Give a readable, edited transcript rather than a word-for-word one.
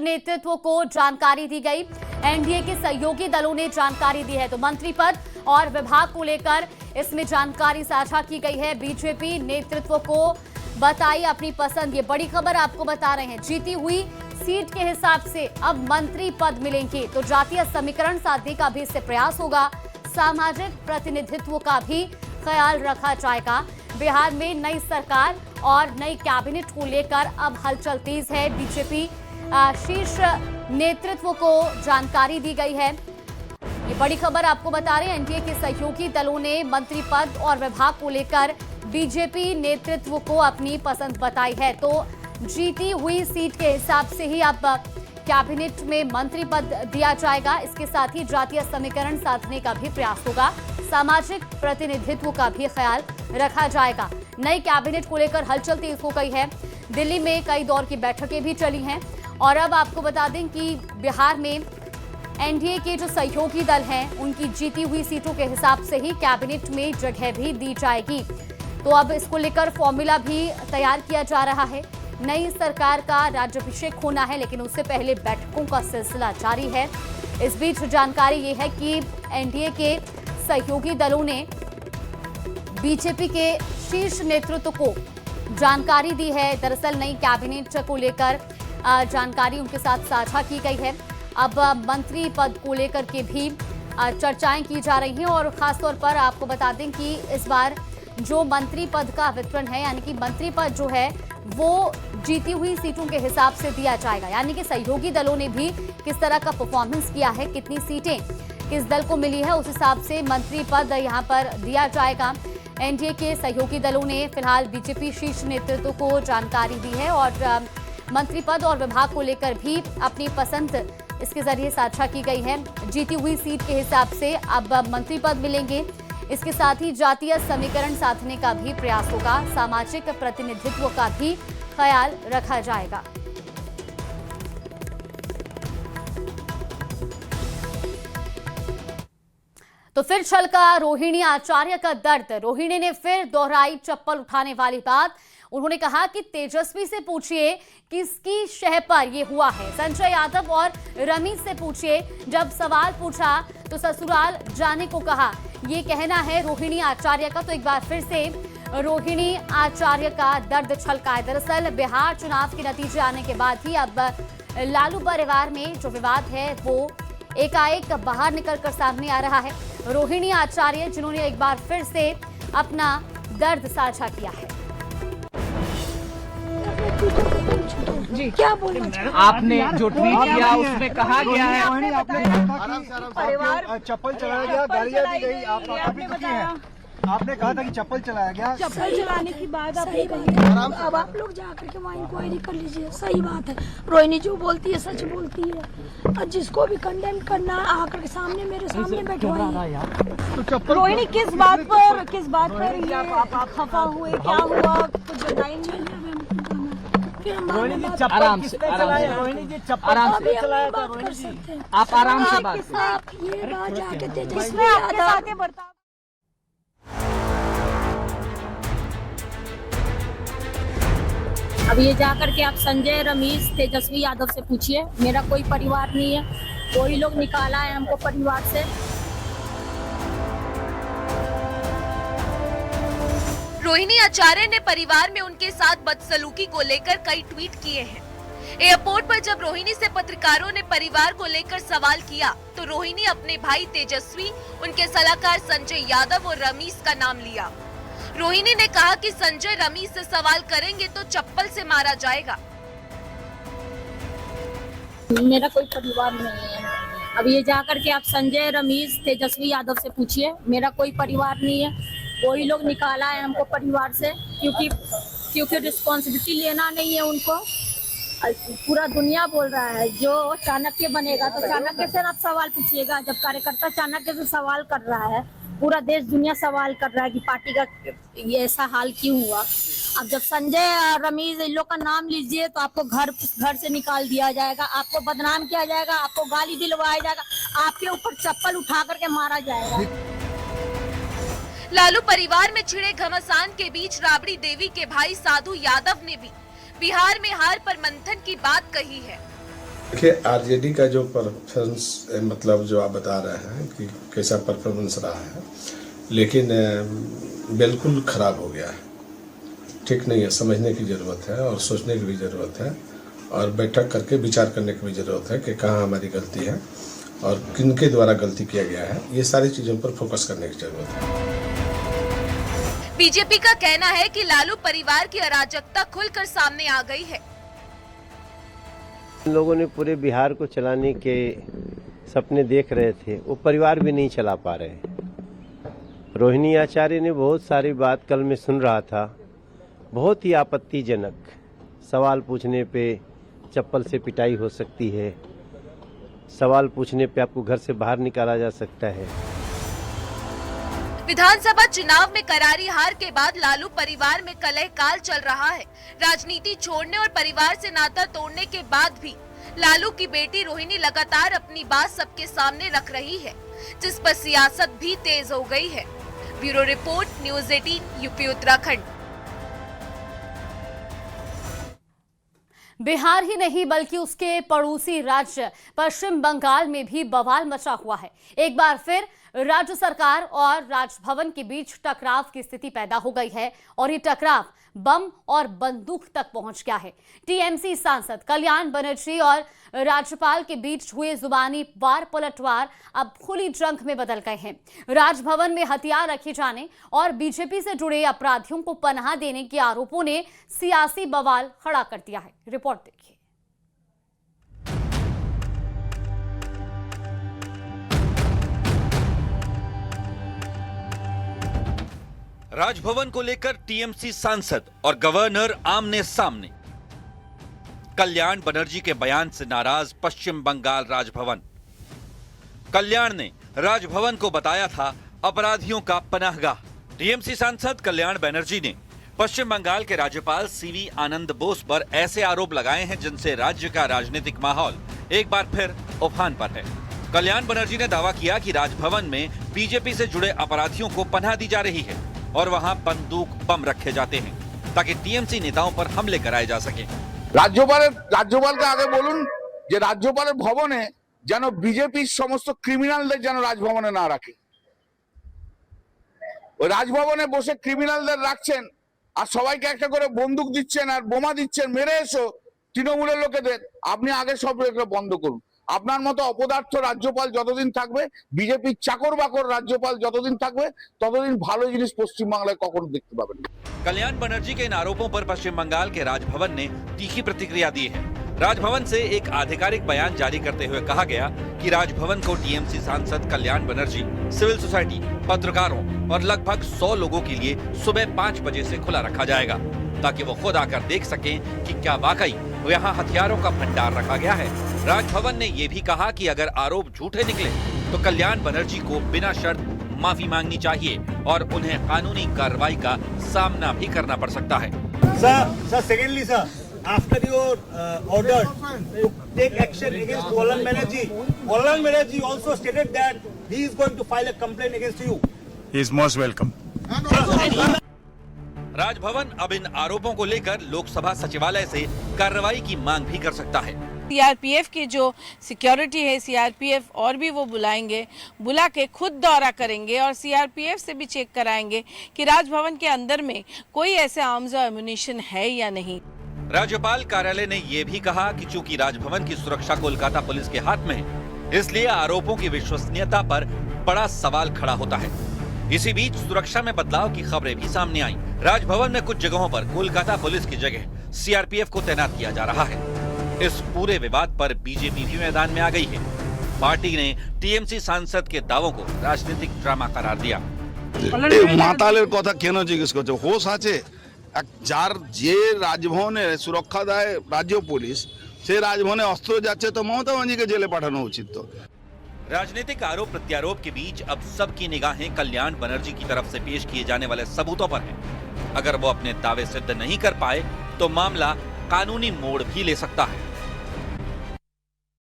नेतृत्व को जानकारी दी गई। एनडीए के सहयोगी दलों ने जानकारी दी है, तो मंत्री पद और विभाग को लेकर इसमें जानकारी साझा की गई है। बीजेपी नेतृत्व को बताई अपनी पसंद। ये बड़ी खबर आपको बता रहे हैं। जीती हुई सीट के हिसाब से अब मंत्री पद मिलेंगे, तो जातीय समीकरण साधने का भी इससे प्रयास होगा। सामाजिक प्रतिनिधित्व का भी ख्याल रखा जाएगा। बिहार में नई सरकार और नई कैबिनेट को लेकर अब हलचल तेज है। बीजेपी शीर्ष नेतृत्व को जानकारी दी गई है। ये बड़ी खबर आपको बता रहे हैं। एनडीए के सहयोगी दलों ने मंत्री पद और विभाग को लेकर बीजेपी नेतृत्व को अपनी पसंद बताई है, तो जीती हुई सीट के हिसाब से ही अब कैबिनेट में मंत्री पद दिया जाएगा। इसके साथ ही जातीय समीकरण साधने का भी प्रयास होगा। सामाजिक प्रतिनिधित्व का भी ख्याल रखा जाएगा। नई कैबिनेट को लेकर हलचल तेज हो गई है। दिल्ली में कई दौर की बैठकें भी चली हैं और अब आपको बता दें कि बिहार में एनडीए के जो सहयोगी दल हैं उनकी जीती हुई सीटों के हिसाब से ही कैबिनेट में जगह भी दी जाएगी। तो अब इसको लेकर फॉर्मूला भी तैयार किया जा रहा है। नई सरकार का राज्याभिषेक होना है, लेकिन उससे पहले बैठकों का सिलसिला जारी है। इस बीच जानकारी ये है कि एनडीए के सहयोगी दलों ने बीजेपी के शीर्ष नेतृत्व को जानकारी दी है। दरअसल नई कैबिनेट को लेकर जानकारी उनके साथ साझा की गई है। अब मंत्री पद को लेकर के भी चर्चाएं की जा रही हैं और खासतौर पर आपको बता दें कि इस बार जो मंत्री पद का वितरण है, यानी कि मंत्री पद जो है वो जीती हुई सीटों के हिसाब से दिया जाएगा। यानी कि सहयोगी दलों ने भी किस तरह का परफॉर्मेंस किया है, कितनी सीटें किस दल को मिली है, उस हिसाब से मंत्री पद यहां पर दिया जाएगा। एनडीए के सहयोगी दलों ने फिलहाल बीजेपी शीर्ष नेतृत्व को जानकारी दी है और मंत्री पद और विभाग को लेकर भी अपनी पसंद इसके जरिए साझा की गई है। जीती हुई सीट के हिसाब से अब मंत्री पद मिलेंगे। इसके साथ ही जातीय समीकरण साधने का भी प्रयास होगा। सामाजिक प्रतिनिधित्व का भी ख्याल रखा जाएगा। तो फिर छलका रोहिणी आचार्य का दर्द। रोहिणी ने फिर दोहराई चप्पल उठाने वाली बात। उन्होंने कहा कि तेजस्वी से पूछिए किसकी शह पर यह हुआ है। संजय यादव और रमीज से पूछिए, जब सवाल पूछा तो ससुराल जाने को कहा। ये कहना है रोहिणी आचार्य का। तो एक बार फिर से रोहिणी आचार्य का दर्द छलका है। दरअसल बिहार चुनाव के नतीजे आने के बाद ही अब लालू परिवार में जो विवाद है वो एकाएक बाहर निकलकर सामने आ रहा है। रोहिणी आचार्य जिन्होंने एक बार फिर से अपना दर्द साझा किया है। जी क्या बोलना आपने जो ट्वीट किया उसमें कहा गया है परिवार चप्पल चलाया गया, गालियां दी गई, आपने बताया, आपने कहा था कि चप्पल चलाया गया। चप्पल चलाने की बात आपने कही। अब आप लोग जाकर के वहाँ इंक्वायरी कर लीजिए। सही बात है, रोहिणी जो बोलती है सच बोलती है और जिसको भी कंडेम करना आकर के सामने मेरे सामने बैठवाइए। रोहिणी किस बात पर ये खफा हुए, क्या हुआ कुछ बताएंगे? रोहिणी जी आराम से रोहिणी जी आराम से चलाया था। रोहिणी जी आप आराम से बात बर्ताव। अब ये जाकर के आप संजय, रमीज, तेजस्वी यादव से पूछिए। मेरा कोई परिवार नहीं है, कोई लोग निकाला है हमको परिवार से। रोहिणी आचार्य ने परिवार में उनके साथ बदसलूकी को लेकर कई ट्वीट किए हैं। एयरपोर्ट पर जब रोहिणी से पत्रकारों ने परिवार को लेकर सवाल किया तो रोहिणी अपने भाई तेजस्वी, उनके सलाहकार संजय यादव और रमीज का नाम लिया। रोहिणी ने कहा कि संजय रमीज से सवाल करेंगे तो चप्पल से मारा जाएगा। मेरा कोई परिवार नहीं है। अब ये जाकर के आप संजय, रमीज, तेजस्वी यादव से पूछिए। मेरा कोई परिवार नहीं है, कोई लोग निकाला है हमको परिवार से, क्योंकि रिस्पॉन्सिबिलिटी लेना नहीं है उनको। पूरा दुनिया बोल रहा है जो चाणक्य बनेगा तो चाणक्य से आप सवाल पूछिएगा। जब कार्यकर्ता चाणक्य से सवाल कर रहा है, पूरा देश दुनिया सवाल कर रहा है कि पार्टी का ये ऐसा हाल क्यों हुआ। अब जब संजय, रमीज इन लोग का नाम लीजिए तो आपको घर से निकाल दिया जाएगा, आपको बदनाम किया जाएगा, आपको गाली दिलवाया जाएगा, आपके ऊपर चप्पल उठा करके मारा जाएगा। लालू परिवार में छिड़े घमासान के बीच राबड़ी देवी के भाई साधु यादव ने भी बिहार में हार पर मंथन की बात कही है। देखिए, आरजेडी का जो परफॉर्मेंस, मतलब जो आप बता रहे हैं कि कैसा परफॉर्मेंस रहा है, लेकिन बिल्कुल ख़राब हो गया है, ठीक नहीं है। समझने की ज़रूरत है और सोचने की भी ज़रूरत है और बैठक करके विचार करने की भी ज़रूरत है कि कहाँ हमारी गलती है और किनके द्वारा गलती किया गया है। ये सारी चीज़ों पर फोकस करने की ज़रूरत है। बीजेपी का कहना है कि लालू परिवार की अराजकता खुलकर सामने आ गई है। इन लोगों ने पूरे बिहार को चलाने के सपने देख रहे थे, वो परिवार भी नहीं चला पा रहे। रोहिणी आचार्य ने बहुत सारी बात कल मैं सुन रहा था, बहुत ही आपत्तिजनक। सवाल पूछने पे चप्पल से पिटाई हो सकती है, सवाल पूछने पे आपको घर से बाहर निकाला जा सकता है। विधानसभा चुनाव में करारी हार के बाद लालू परिवार में कलह काल चल रहा है। राजनीति छोड़ने और परिवार से नाता तोड़ने के बाद भी लालू की बेटी रोहिणी लगातार अपनी बात सबके सामने रख रही है, जिस पर सियासत भी तेज हो गई है। Bureau report, news 18, UP Uttarakhand. Bihar ही नहीं बल्कि उसके पड़ोसी राज्य पश्चिम बंगाल में भी बवाल मचा हुआ है। एक बार फिर राज्य सरकार और राजभवन के बीच टकराव की स्थिति पैदा हो गई है और ये टकराव बम और बंदूक तक पहुंच गया है। टीएमसी सांसद कल्याण बनर्जी और राज्यपाल के बीच हुए जुबानी वार पलटवार अब खुली जंग में बदल गए हैं। राजभवन में हथियार रखे जाने और बीजेपी से जुड़े अपराधियों को पनाह देने के आरोपों ने सियासी बवाल खड़ा कर दिया है। रिपोर्ट देखिए। राजभवन को लेकर टीएमसी सांसद और गवर्नर आमने सामने। कल्याण बनर्जी के बयान से नाराज पश्चिम बंगाल राजभवन। कल्याण ने राजभवन को बताया था अपराधियों का पनाहगाह। टीएमसी सांसद कल्याण बनर्जी ने पश्चिम बंगाल के राज्यपाल सीवी आनंद बोस पर ऐसे आरोप लगाए हैं जिनसे राज्य का राजनीतिक माहौल एक बार फिर उफान पर है। कल्याण बनर्जी ने दावा किया कि राजभवन में बीजेपी से जुड़े अपराधियों को पनाह दी जा रही है और वहां बंदूक बम रखे जाते हैं ताकि टीएमसी नेताओं पर हमले कराए जा सके। রাজ্যপালকে আগে বলুন যে রাজ্যপালের ভবনে যেন বিজেপির সমস্ত ক্রিমিনালদের যেন রাজভবনে না রাখে। ওই রাজভবনে বসে ক্রিমিনালদের রাখছেন আর সবাইকে একটা করে বন্দুক দিচ্ছেন আর বোমা দিচ্ছেন, মেরে এসো তৃণমূলের লোকেদের। আপনি আগে সব এগুলো বন্ধ করুন। আপনার মতো অপদার্থ রাজ্যপাল যতদিন থাকবে, বিজেপির চাকর বাকর রাজ্যপাল যতদিন থাকবে, ততদিন ভালো জিনিস পশ্চিমবাংলায় কখনো দেখতে পাবেন না। कल्याण बनर्जी के इन आरोपों पर पश्चिम बंगाल के राजभवन ने तीखी प्रतिक्रिया दी है। राजभवन से एक आधिकारिक बयान जारी करते हुए कहा गया कि राजभवन को टीएमसी सांसद कल्याण बनर्जी, सिविल सोसाइटी, पत्रकारों और लगभग 100 लोगों के लिए सुबह 5 बजे से खुला रखा जाएगा ताकि वो खुद आकर देख सकें कि क्या वाकई यहाँ हथियारों का भंडार रखा गया है। राजभवन ने ये भी कहा कि अगर आरोप झूठे निकले तो कल्याण बनर्जी को बिना शर्त माफी मांगनी चाहिए और उन्हें कानूनी कार्रवाई का सामना भी करना पड़ सकता है। Sir, secondly, sir, after your order to take action against Kल्याण Banerjee also stated that he is going to file a complaint against you. He is most welcome. Raj Bhavan अब इन आरोपों को लेकर लोकसभा सचिवालय से कार्रवाई की मांग भी कर सकता है। सीआरपीएफ की जो सिक्योरिटी है, सीआरपीएफ और भी वो बुला के खुद दौरा करेंगे और सीआरपीएफ से भी चेक कराएंगे कि राजभवन के अंदर में कोई ऐसे आर्म्स और एम्युनिशन है या नहीं। राज्यपाल कार्यालय ने ये भी कहा कि चूंकि राजभवन की सुरक्षा कोलकाता पुलिस के हाथ में है, इसलिए आरोपों की विश्वसनीयता पर बड़ा सवाल खड़ा होता है। इसी बीच सुरक्षा में बदलाव की खबरें भी सामने आई। राजभवन में कुछ जगहों पर कोलकाता पुलिस की जगह सीआरपीएफ को तैनात किया जा रहा है। इस पूरे विवाद पर बीजेपी भी मैदान में आ गई है। पार्टी ने टीएमसी सांसद के दावों को राजनीतिक ड्रामा करार दिया। মাতালের কথা কেন জিজ্ঞেস করছো? হোশ আছে? যার যে রাজভবনে সুরক্ষা দেয় রাজ্য পুলিশ, সে রাজভবনে অস্ত্র যাচ্ছে তো মমতা ব্যানার্জিকে জেলে পাঠানো উচিত। তো राजनीतिक आरोप प्रत्यारोप के बीच अब सबकी निगाहें कल्याण बनर्जी की तरफ से पेश किए जाने वाले सबूतों पर हैं। अगर वो अपने दावे सिद्ध नहीं कर पाए तो मामला कानूनी मोड़ भी ले सकता है।